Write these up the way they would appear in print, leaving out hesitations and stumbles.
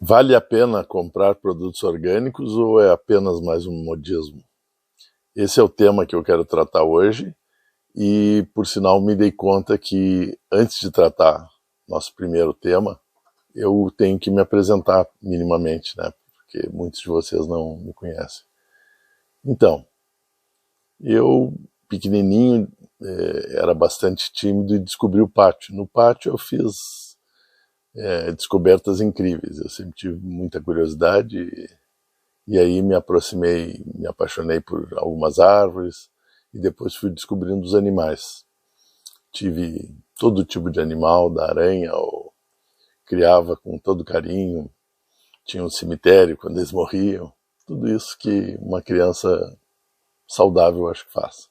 Vale a pena comprar produtos orgânicos ou é apenas mais um modismo? Esse é o tema que eu quero tratar hoje e, por sinal, me dei conta que, antes de tratar nosso primeiro tema, eu tenho que me apresentar minimamente, né? Porque muitos de vocês não me conhecem. Então, eu, pequenininho, era bastante tímido e descobri o pátio. No pátio eu fiz descobertas incríveis. Eu sempre tive muita curiosidade e aí me aproximei, me apaixonei por algumas árvores e depois fui descobrindo os animais. Tive todo tipo de animal, da aranha, criava com todo carinho, tinha um cemitério quando eles morriam, tudo isso que uma criança saudável acho que faz.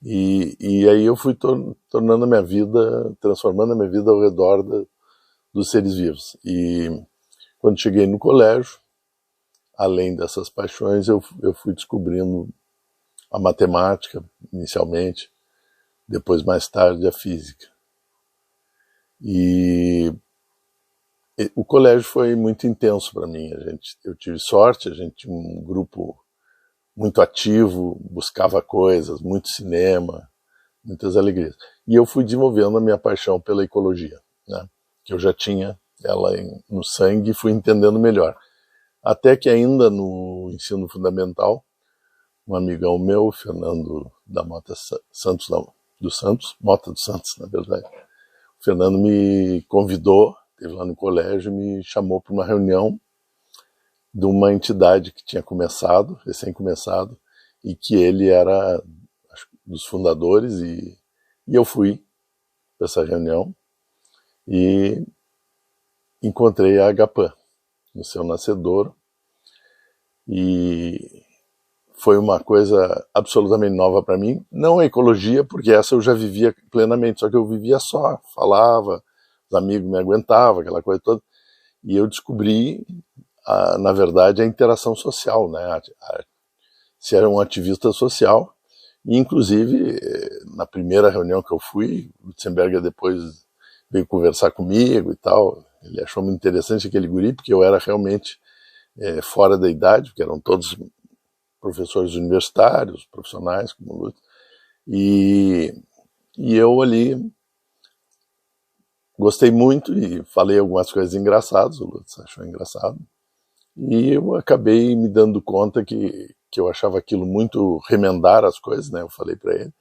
E aí eu fui tornando a minha vida, transformando a minha vida ao redor dos seres vivos. E quando cheguei no colégio, além dessas paixões, eu fui descobrindo a matemática, inicialmente, depois, mais tarde, a física. E o colégio foi muito intenso para mim. Eu tive sorte, a gente tinha um grupo muito ativo, buscava coisas, muito cinema, muitas alegrias. E eu fui desenvolvendo a minha paixão pela ecologia, né? Que eu já tinha ela no sangue e fui entendendo melhor. Até que ainda no ensino fundamental, um amigão meu, Fernando da Mota Santos, Mota dos Santos, na verdade, o Fernando me convidou, esteve lá no colégio, me chamou para uma reunião de uma entidade que tinha começado, recém-começado, e que ele era, acho, dos fundadores, e eu fui para essa reunião e encontrei a Agapan no seu nascedouro, e foi uma coisa absolutamente nova para mim. Não a ecologia, porque essa eu já vivia plenamente, só que eu vivia só, falava, os amigos me aguentavam, aquela coisa toda, e eu descobri, na verdade, a interação social, né? Se era um ativista social, e inclusive, na primeira reunião que eu fui, o Lutzenberger depois veio conversar comigo e tal, ele achou muito interessante aquele guri, porque eu era realmente fora da idade, porque eram todos professores universitários, profissionais, como o Lutz, e eu ali gostei muito e falei algumas coisas engraçadas, o Lutz achou engraçado, e eu acabei me dando conta que eu achava aquilo muito remendar as coisas, né? Eu falei para ele,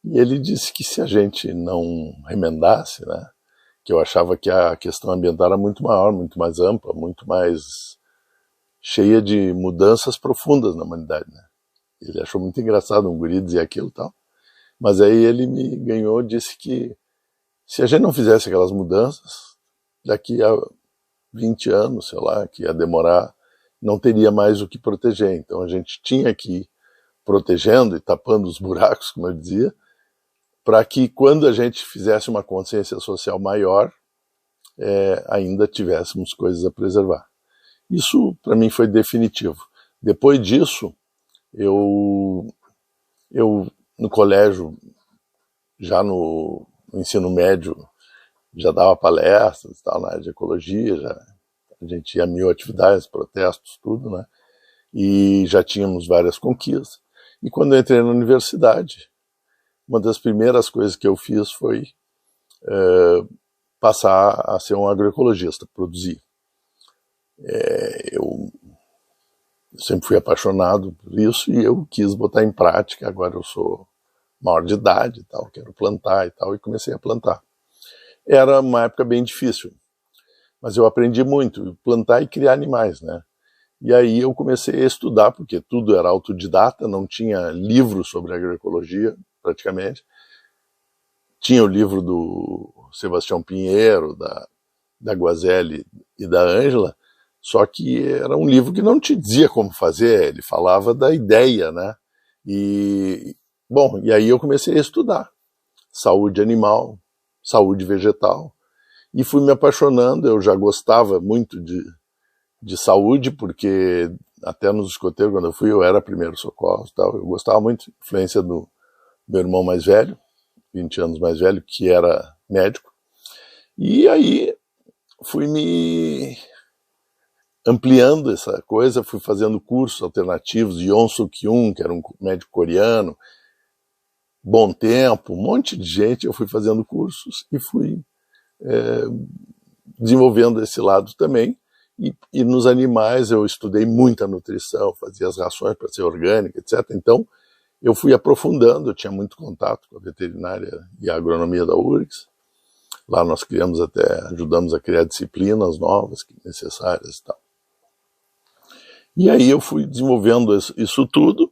e ele disse que se a gente não remendasse, né, que eu achava que a questão ambiental era muito maior, muito mais ampla, muito mais cheia de mudanças profundas na humanidade, né? Ele achou muito engraçado um guri dizer aquilo e tal, mas aí ele me ganhou, disse que se a gente não fizesse aquelas mudanças, daqui a 20 anos, sei lá, que ia demorar, não teria mais o que proteger. Então a gente tinha que ir protegendo e tapando os buracos, como eu dizia, para que quando a gente fizesse uma consciência social maior, ainda tivéssemos coisas a preservar. Isso para mim foi definitivo. Depois disso, eu no colégio, já no ensino médio, já dava palestras, tal, na área de ecologia, a gente ia a 1000 atividades, protestos, tudo, né? E já tínhamos várias conquistas. E quando eu entrei na universidade, uma das primeiras coisas que eu fiz foi passar a ser um agroecologista, produzir. Eu sempre fui apaixonado por isso e eu quis botar em prática. Agora eu sou maior de idade e tal, quero plantar e tal, e comecei a plantar. Era uma época bem difícil, mas eu aprendi muito, plantar e criar animais, né? E aí eu comecei a estudar, porque tudo era autodidata, não tinha livro sobre agroecologia, praticamente. Tinha o livro do Sebastião Pinheiro, da Guazelli e da Ângela, só que era um livro que não te dizia como fazer, ele falava da ideia, né? E aí eu comecei a estudar saúde animal, saúde vegetal, e fui me apaixonando. Eu já gostava muito de saúde, porque até nos escoteiros, quando eu fui, eu era primeiro socorro e tal. Eu gostava muito da influência do meu irmão mais velho, 20 anos mais velho, que era médico. E aí fui me ampliando essa coisa, fui fazendo cursos alternativos de Yoon Suk-yoon, que era um médico coreano, Bom Tempo, um monte de gente, eu fui fazendo cursos e fui desenvolvendo esse lado também. E nos animais eu estudei muita nutrição, fazia as rações para ser orgânica, etc. Então, eu fui aprofundando, eu tinha muito contato com a veterinária e a agronomia da URGS. Lá nós ajudamos a criar disciplinas novas necessárias e tal. E aí eu fui desenvolvendo isso tudo,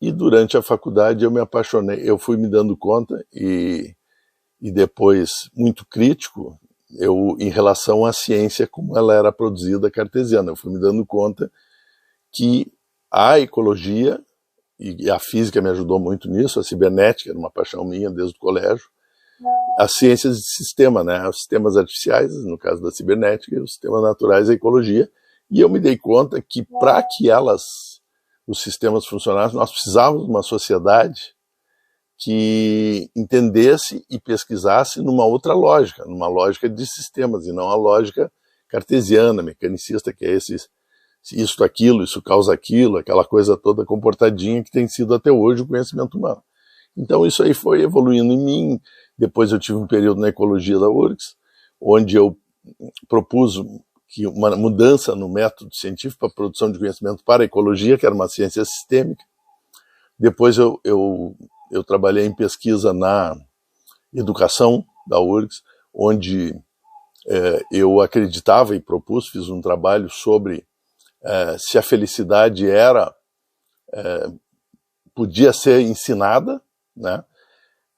e durante a faculdade eu me apaixonei, eu fui me dando conta, e depois muito crítico, em relação à ciência como ela era produzida cartesiana, eu fui me dando conta que a ecologia, e a física me ajudou muito nisso, a cibernética era uma paixão minha desde o colégio, as ciências de sistema, né, os sistemas artificiais, no caso da cibernética, e os sistemas naturais, a ecologia, e eu me dei conta que para que os sistemas funcionassem, nós precisávamos de uma sociedade que entendesse e pesquisasse numa outra lógica, numa lógica de sistemas, e não a lógica cartesiana, mecanicista, que é isso, aquilo, isso causa aquilo, aquela coisa toda comportadinha que tem sido até hoje o conhecimento humano. Então isso aí foi evoluindo em mim. Depois eu tive um período na ecologia da URGS, onde eu propus que uma mudança no método científico para a produção de conhecimento para a ecologia, que era uma ciência sistêmica. Depois eu trabalhei em pesquisa na educação da URGS, onde eu acreditava e propus, fiz um trabalho sobre se a felicidade podia ser ensinada, né?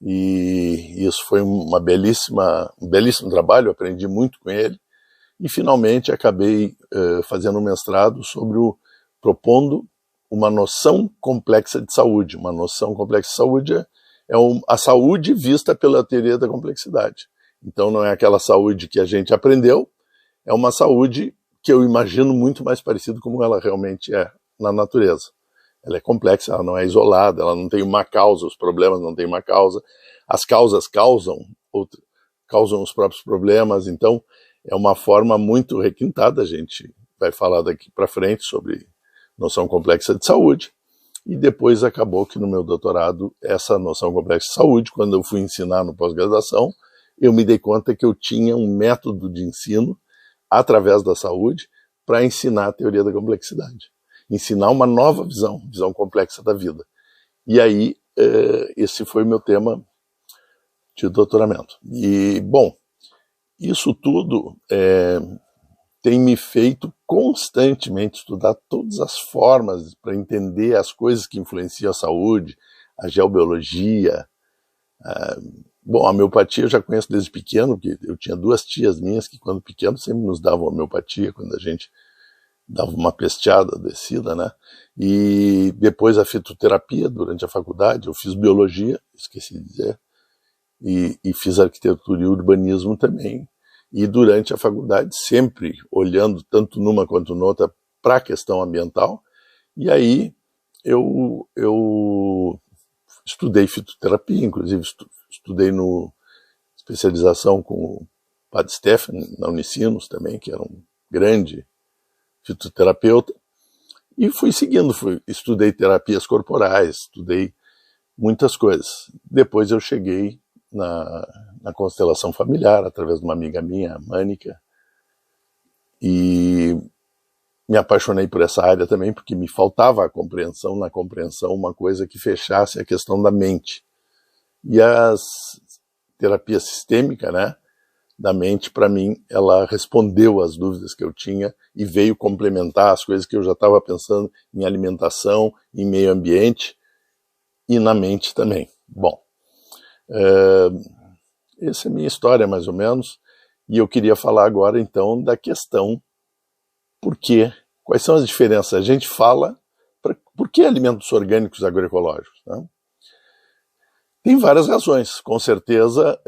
E isso foi um belíssimo trabalho, eu aprendi muito com ele. E finalmente acabei fazendo um mestrado propondo uma noção complexa de saúde. Uma noção complexa de saúde é a saúde vista pela teoria da complexidade. Então não é aquela saúde que a gente aprendeu, é uma saúde que eu imagino muito mais parecido como ela realmente é na natureza. Ela é complexa, ela não é isolada, ela não tem uma causa, os problemas não têm uma causa, as causas causam os próprios problemas. Então é uma forma muito requintada, a gente vai falar daqui para frente sobre noção complexa de saúde, e depois acabou que no meu doutorado, essa noção complexa de saúde, quando eu fui ensinar no pós-graduação, eu me dei conta que eu tinha um método de ensino, através da saúde, para ensinar a teoria da complexidade, ensinar uma nova visão complexa da vida. E aí, esse foi o meu tema de doutoramento. E, bom, isso tudo tem me feito constantemente estudar todas as formas para entender as coisas que influenciam a saúde, a geobiologia. Bom, a homeopatia eu já conheço desde pequeno, porque eu tinha duas tias minhas que quando pequeno sempre nos davam homeopatia, quando a gente dava uma pesteada, descida, né? E depois a fitoterapia durante a faculdade, eu fiz biologia, esqueci de dizer, e fiz arquitetura e urbanismo também. E durante a faculdade, sempre olhando tanto numa quanto noutra para a questão ambiental. E aí eu estudei fitoterapia, inclusive estudei especialização com o Padre Stefan, na Unicinos também, que era um grande fitoterapeuta. E fui seguindo, estudei terapias corporais, estudei muitas coisas. Depois eu cheguei na constelação familiar, através de uma amiga minha, Mânica, e me apaixonei por essa área também, porque me faltava na compreensão, uma coisa que fechasse a questão da mente. E a terapia sistêmica, né, da mente, para mim, ela respondeu às dúvidas que eu tinha e veio complementar as coisas que eu já estava pensando em alimentação, em meio ambiente e na mente também. Bom, essa é a minha história, mais ou menos, e eu queria falar agora, então, da questão por quê, quais são as diferenças. A gente fala, por que alimentos orgânicos agroecológicos, né? Tem várias razões, com certeza,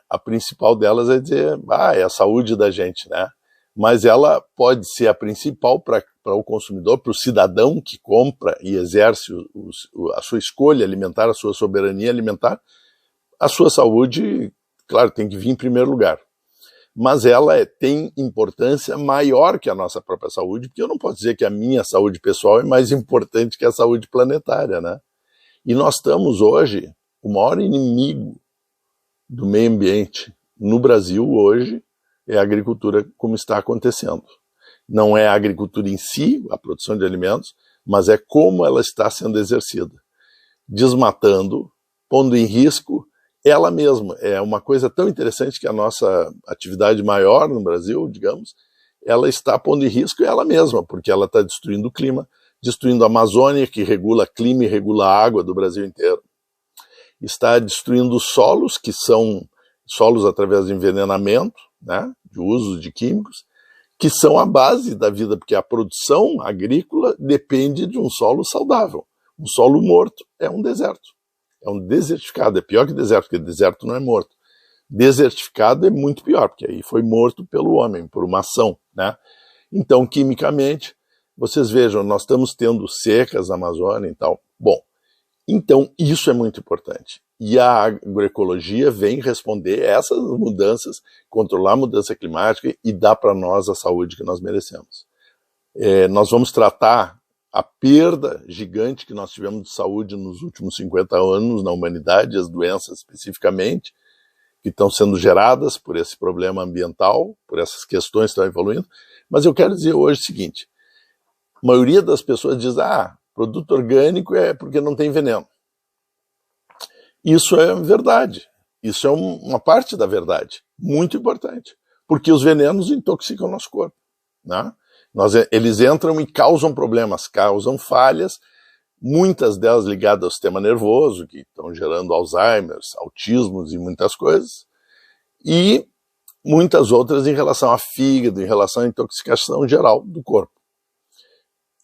a principal delas é dizer, é a saúde da gente, né? Mas ela pode ser a principal para o consumidor, para o cidadão que compra e exerce a sua escolha alimentar, a sua soberania alimentar. A sua saúde, claro, tem que vir em primeiro lugar. mas ela tem importância maior que a nossa própria saúde, porque eu não posso dizer que a minha saúde pessoal é mais importante que a saúde planetária, né? E nós estamos hoje, o maior inimigo do meio ambiente no Brasil hoje é a agricultura como está acontecendo. Não é a agricultura em si, a produção de alimentos, mas é como ela está sendo exercida. Desmatando, pondo em risco ela mesma. É uma coisa tão interessante que a nossa atividade maior no Brasil, digamos, ela está pondo em risco ela mesma, porque ela está destruindo o clima, destruindo a Amazônia, que regula clima e regula a água do Brasil inteiro. Está destruindo os solos, que são solos através de envenenamento, né, de uso de químicos, que são a base da vida, porque a produção agrícola depende de um solo saudável. Um solo morto é um deserto. É um desertificado, é pior que deserto, porque deserto não é morto. Desertificado é muito pior, porque aí foi morto pelo homem, por uma ação, né? Então, quimicamente, vocês vejam, nós estamos tendo secas na Amazônia e tal. Bom, então isso é muito importante. E a agroecologia vem responder essas mudanças, controlar a mudança climática e dar para nós a saúde que nós merecemos. Nós vamos tratar a perda gigante que nós tivemos de saúde nos últimos 50 anos na humanidade, as doenças especificamente, que estão sendo geradas por esse problema ambiental, por essas questões que estão evoluindo. Mas eu quero dizer hoje o seguinte, a maioria das pessoas diz, produto orgânico é porque não tem veneno. Isso é verdade, isso é uma parte da verdade, muito importante, porque os venenos intoxicam o nosso corpo, né? Eles entram e causam problemas, causam falhas, muitas delas ligadas ao sistema nervoso, que estão gerando Alzheimer, autismos e muitas coisas, e muitas outras em relação a fígado, em relação à intoxicação geral do corpo.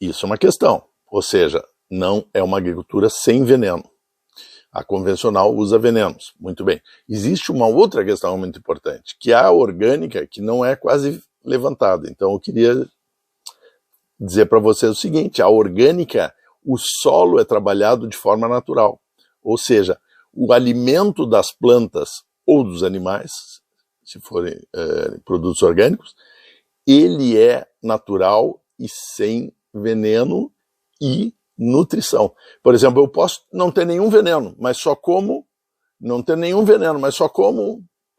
Isso é uma questão, ou seja, não é uma agricultura sem veneno. A convencional usa venenos, muito bem. Existe uma outra questão muito importante, que é a orgânica, que não é quase levantada. Então eu queria dizer para vocês o seguinte, a orgânica, o solo é trabalhado de forma natural. Ou seja, o alimento das plantas ou dos animais, se forem produtos orgânicos, ele é natural e sem veneno e nutrição. Por exemplo, eu posso não ter nenhum veneno, mas só como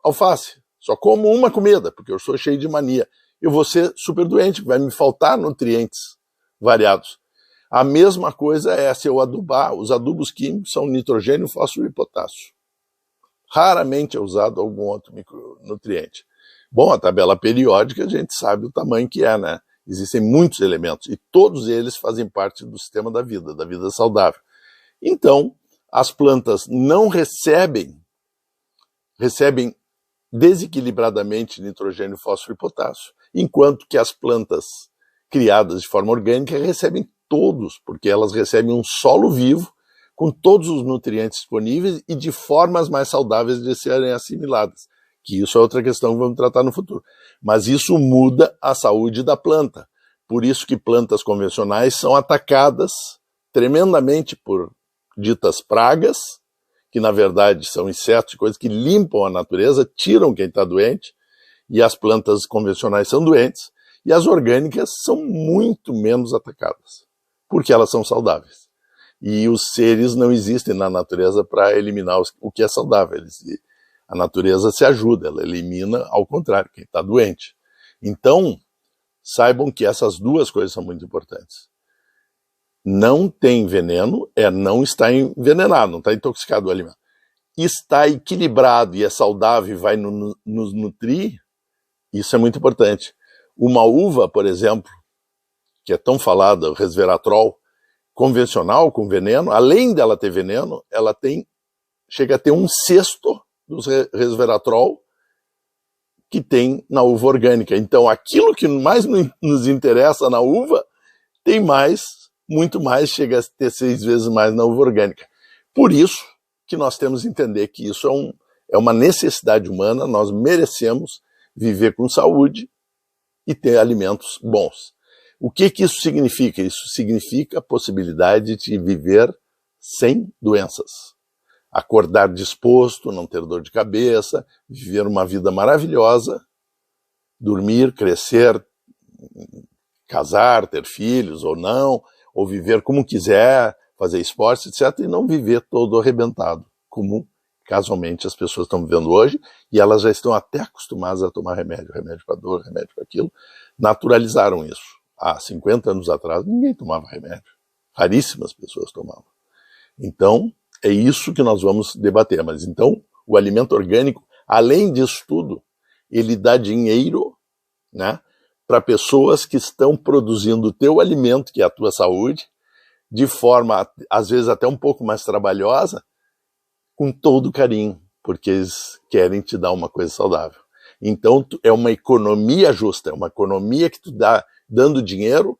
alface, só como uma comida, porque eu sou cheio de mania. Eu vou ser super doente, vai me faltar nutrientes variados. A mesma coisa é se eu adubar, os adubos químicos são nitrogênio, fósforo e potássio. Raramente é usado algum outro micronutriente. Bom, a tabela periódica a gente sabe o tamanho que é, né? Existem muitos elementos e todos eles fazem parte do sistema da vida saudável. Então, as plantas não recebem desequilibradamente nitrogênio, fósforo e potássio, enquanto que as plantas criadas de forma orgânica recebem todos, porque elas recebem um solo vivo com todos os nutrientes disponíveis e de formas mais saudáveis de serem assimiladas. Que isso é outra questão que vamos tratar no futuro. Mas isso muda a saúde da planta. Por isso que plantas convencionais são atacadas tremendamente por ditas pragas, que na verdade são insetos e coisas que limpam a natureza, tiram quem está doente, e as plantas convencionais são doentes, e as orgânicas são muito menos atacadas, porque elas são saudáveis. E os seres não existem na natureza para eliminar o que é saudável. A natureza se ajuda, ela elimina ao contrário, quem está doente. Então, saibam que essas duas coisas são muito importantes. Não tem veneno, não está envenenado, não está intoxicado o alimento. Está equilibrado e é saudável e vai nos nutrir, isso é muito importante. Uma uva, por exemplo, que é tão falada, o resveratrol, convencional, com veneno, além dela ter veneno, ela chega a ter 1/6 do resveratrol que tem na uva orgânica. Então, aquilo que mais nos interessa na uva, tem muito mais, chega a ter 6 vezes mais na uva orgânica. Por isso que nós temos que entender que isso é uma necessidade humana, nós merecemos viver com saúde e ter alimentos bons. O que isso significa? Isso significa a possibilidade de viver sem doenças. Acordar disposto, não ter dor de cabeça, viver uma vida maravilhosa, dormir, crescer, casar, ter filhos ou não, ou viver como quiser, fazer esporte, etc., e não viver todo arrebentado, como casualmente as pessoas estão vivendo hoje, e elas já estão até acostumadas a tomar remédio para dor, remédio para aquilo, naturalizaram isso. Há 50 anos atrás, ninguém tomava remédio. Raríssimas pessoas tomavam. Então, é isso que nós vamos debater. Mas então, o alimento orgânico, além disso tudo, ele dá dinheiro, né, para pessoas que estão produzindo o teu alimento, que é a tua saúde, de forma, às vezes, até um pouco mais trabalhosa, com todo carinho, porque eles querem te dar uma coisa saudável. Então, é uma economia justa, é uma economia que tu dá dando dinheiro,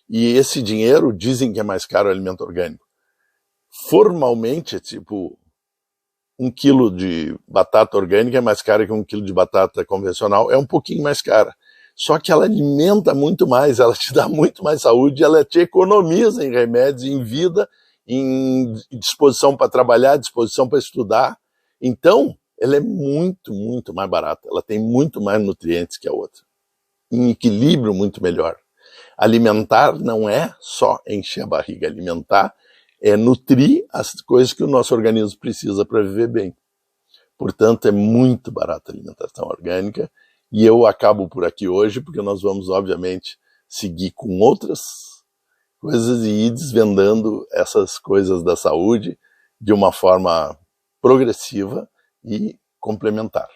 e esse dinheiro, dizem que é mais caro o alimento orgânico. Formalmente, tipo, 1 quilo de batata orgânica é mais cara que 1 quilo de batata convencional, é um pouquinho mais cara. Só que ela alimenta muito mais, ela te dá muito mais saúde, ela te economiza em remédios, em vida, em disposição para trabalhar, disposição para estudar. Então, ela é muito, muito mais barata. Ela tem muito mais nutrientes que a outra. Em equilíbrio muito melhor. Alimentar não é só encher a barriga. Alimentar é nutrir as coisas que o nosso organismo precisa para viver bem. Portanto, é muito barata a alimentação orgânica. E eu acabo por aqui hoje, porque nós vamos, obviamente, seguir com outras coisas e ir desvendando essas coisas da saúde de uma forma progressiva e complementar.